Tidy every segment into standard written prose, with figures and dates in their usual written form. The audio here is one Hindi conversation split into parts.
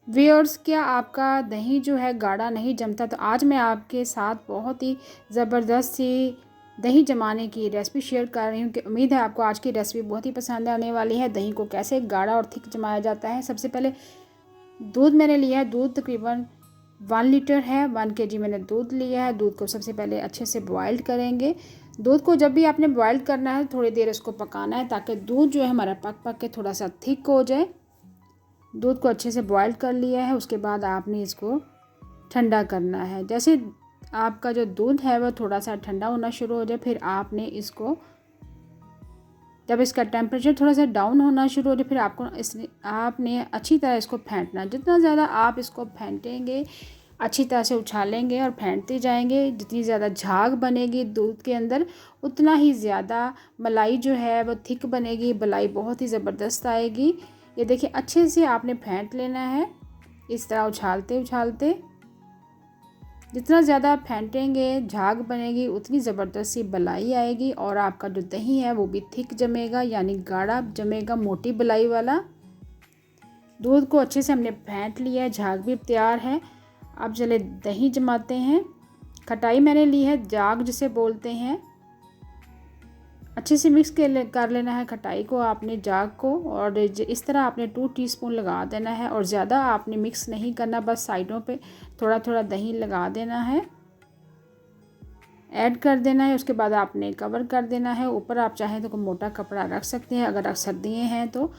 व्यूअर्स, क्या आपका दही जो है गाढ़ा नहीं जमता? तो आज मैं आपके साथ बहुत ही ज़बरदस्त सी दही जमाने की रेसिपी शेयर कर रही हूँ कि उम्मीद है आपको आज की रेसिपी बहुत ही पसंद आने वाली है। दही को कैसे गाढ़ा और थिक जमाया जाता है। सबसे पहले दूध मैंने लिया है, दूध तकरीबन 1 लीटर है। 1 kg मैंने दूध लिया है। दूध को सबसे पहले अच्छे से बॉइल्ड करेंगे। दूध को जब भी आपने बॉइल करना है थोड़ी देर इसको पकाना है ताकि दूध जो है हमारा पक पक के थोड़ा सा थिक हो जाए। दूध को अच्छे से बॉईल कर लिया है, उसके बाद आपने इसको ठंडा करना है। जैसे आपका जो दूध है वह थोड़ा सा ठंडा होना शुरू हो जाए, फिर आपने इसको, जब इसका टेम्परेचर थोड़ा सा डाउन होना शुरू हो जाए, फिर आपने अच्छी तरह इसको फेंटना। जितना ज़्यादा आप इसको फेंटेंगे, अच्छी तरह से उछालेंगे और फेंटते जाएंगे, जितनी ज़्यादा झाग बनेगी दूध के अंदर उतना ही ज़्यादा मलाई जो है वो थिक बनेगी, मलाई बहुत ही ज़बरदस्त आएगी। ये देखिए, अच्छे से आपने फेंट लेना है इस तरह उछालते उछालते। जितना ज़्यादा आप फेंटेंगे, झाग बनेगी, उतनी ज़बरदस्त सी मलाई आएगी और आपका जो दही है वो भी थिक जमेगा, यानी गाढ़ा जमेगा, मोटी मलाई वाला। दूध को अच्छे से हमने फेंट लिया है, झाग भी तैयार है। अब चले दही जमाते हैं। खटाई मैंने ली है, जाग जिसे बोलते हैं। अच्छे से मिक्स कर लेना है खटाई को आपने, जाग को, और इस तरह आपने 2 टीस्पून लगा देना है और ज़्यादा आपने मिक्स नहीं करना, बस साइडों पे थोड़ा थोड़ा दही लगा देना है, ऐड कर देना है। उसके बाद आपने कवर कर देना है। ऊपर आप चाहें तो कोई मोटा कपड़ा रख सकते हैं, अगर आप सर्दियाँ हैं तो।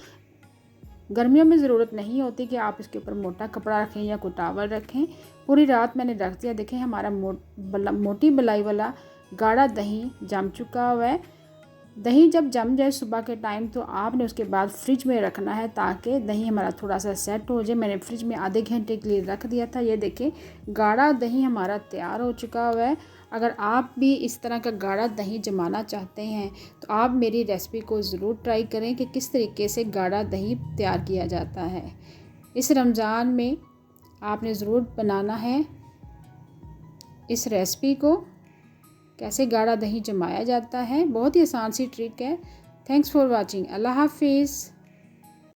गर्मियों में ज़रूरत नहीं होती कि आप इसके ऊपर मोटा कपड़ा रखें या कोई टावल रखें। पूरी रात मैंने रख दिया। देखें, हमारा मोटी मलाई वाला गाढ़ा दही जम चुका हुआ है। दही जब जम जाए सुबह के टाइम, तो आपने उसके बाद फ्रिज में रखना है ताकि दही हमारा थोड़ा सा सेट हो जाए। मैंने फ्रिज में आधे घंटे के लिए रख दिया था। ये देखें, गाढ़ा दही हमारा तैयार हो चुका हुआ है। अगर आप भी इस तरह का गाढ़ा दही जमाना चाहते हैं तो आप मेरी रेसिपी को ज़रूर ट्राई करें कि किस तरीके से गाढ़ा दही तैयार किया जाता है। इस रमज़ान में आपने ज़रूर बनाना है इस रेसिपी को, कैसे गाढ़ा दही जमाया जाता है। बहुत ही आसान सी ट्रिक है। Thanks for watching. अल्लाह हाफिज़।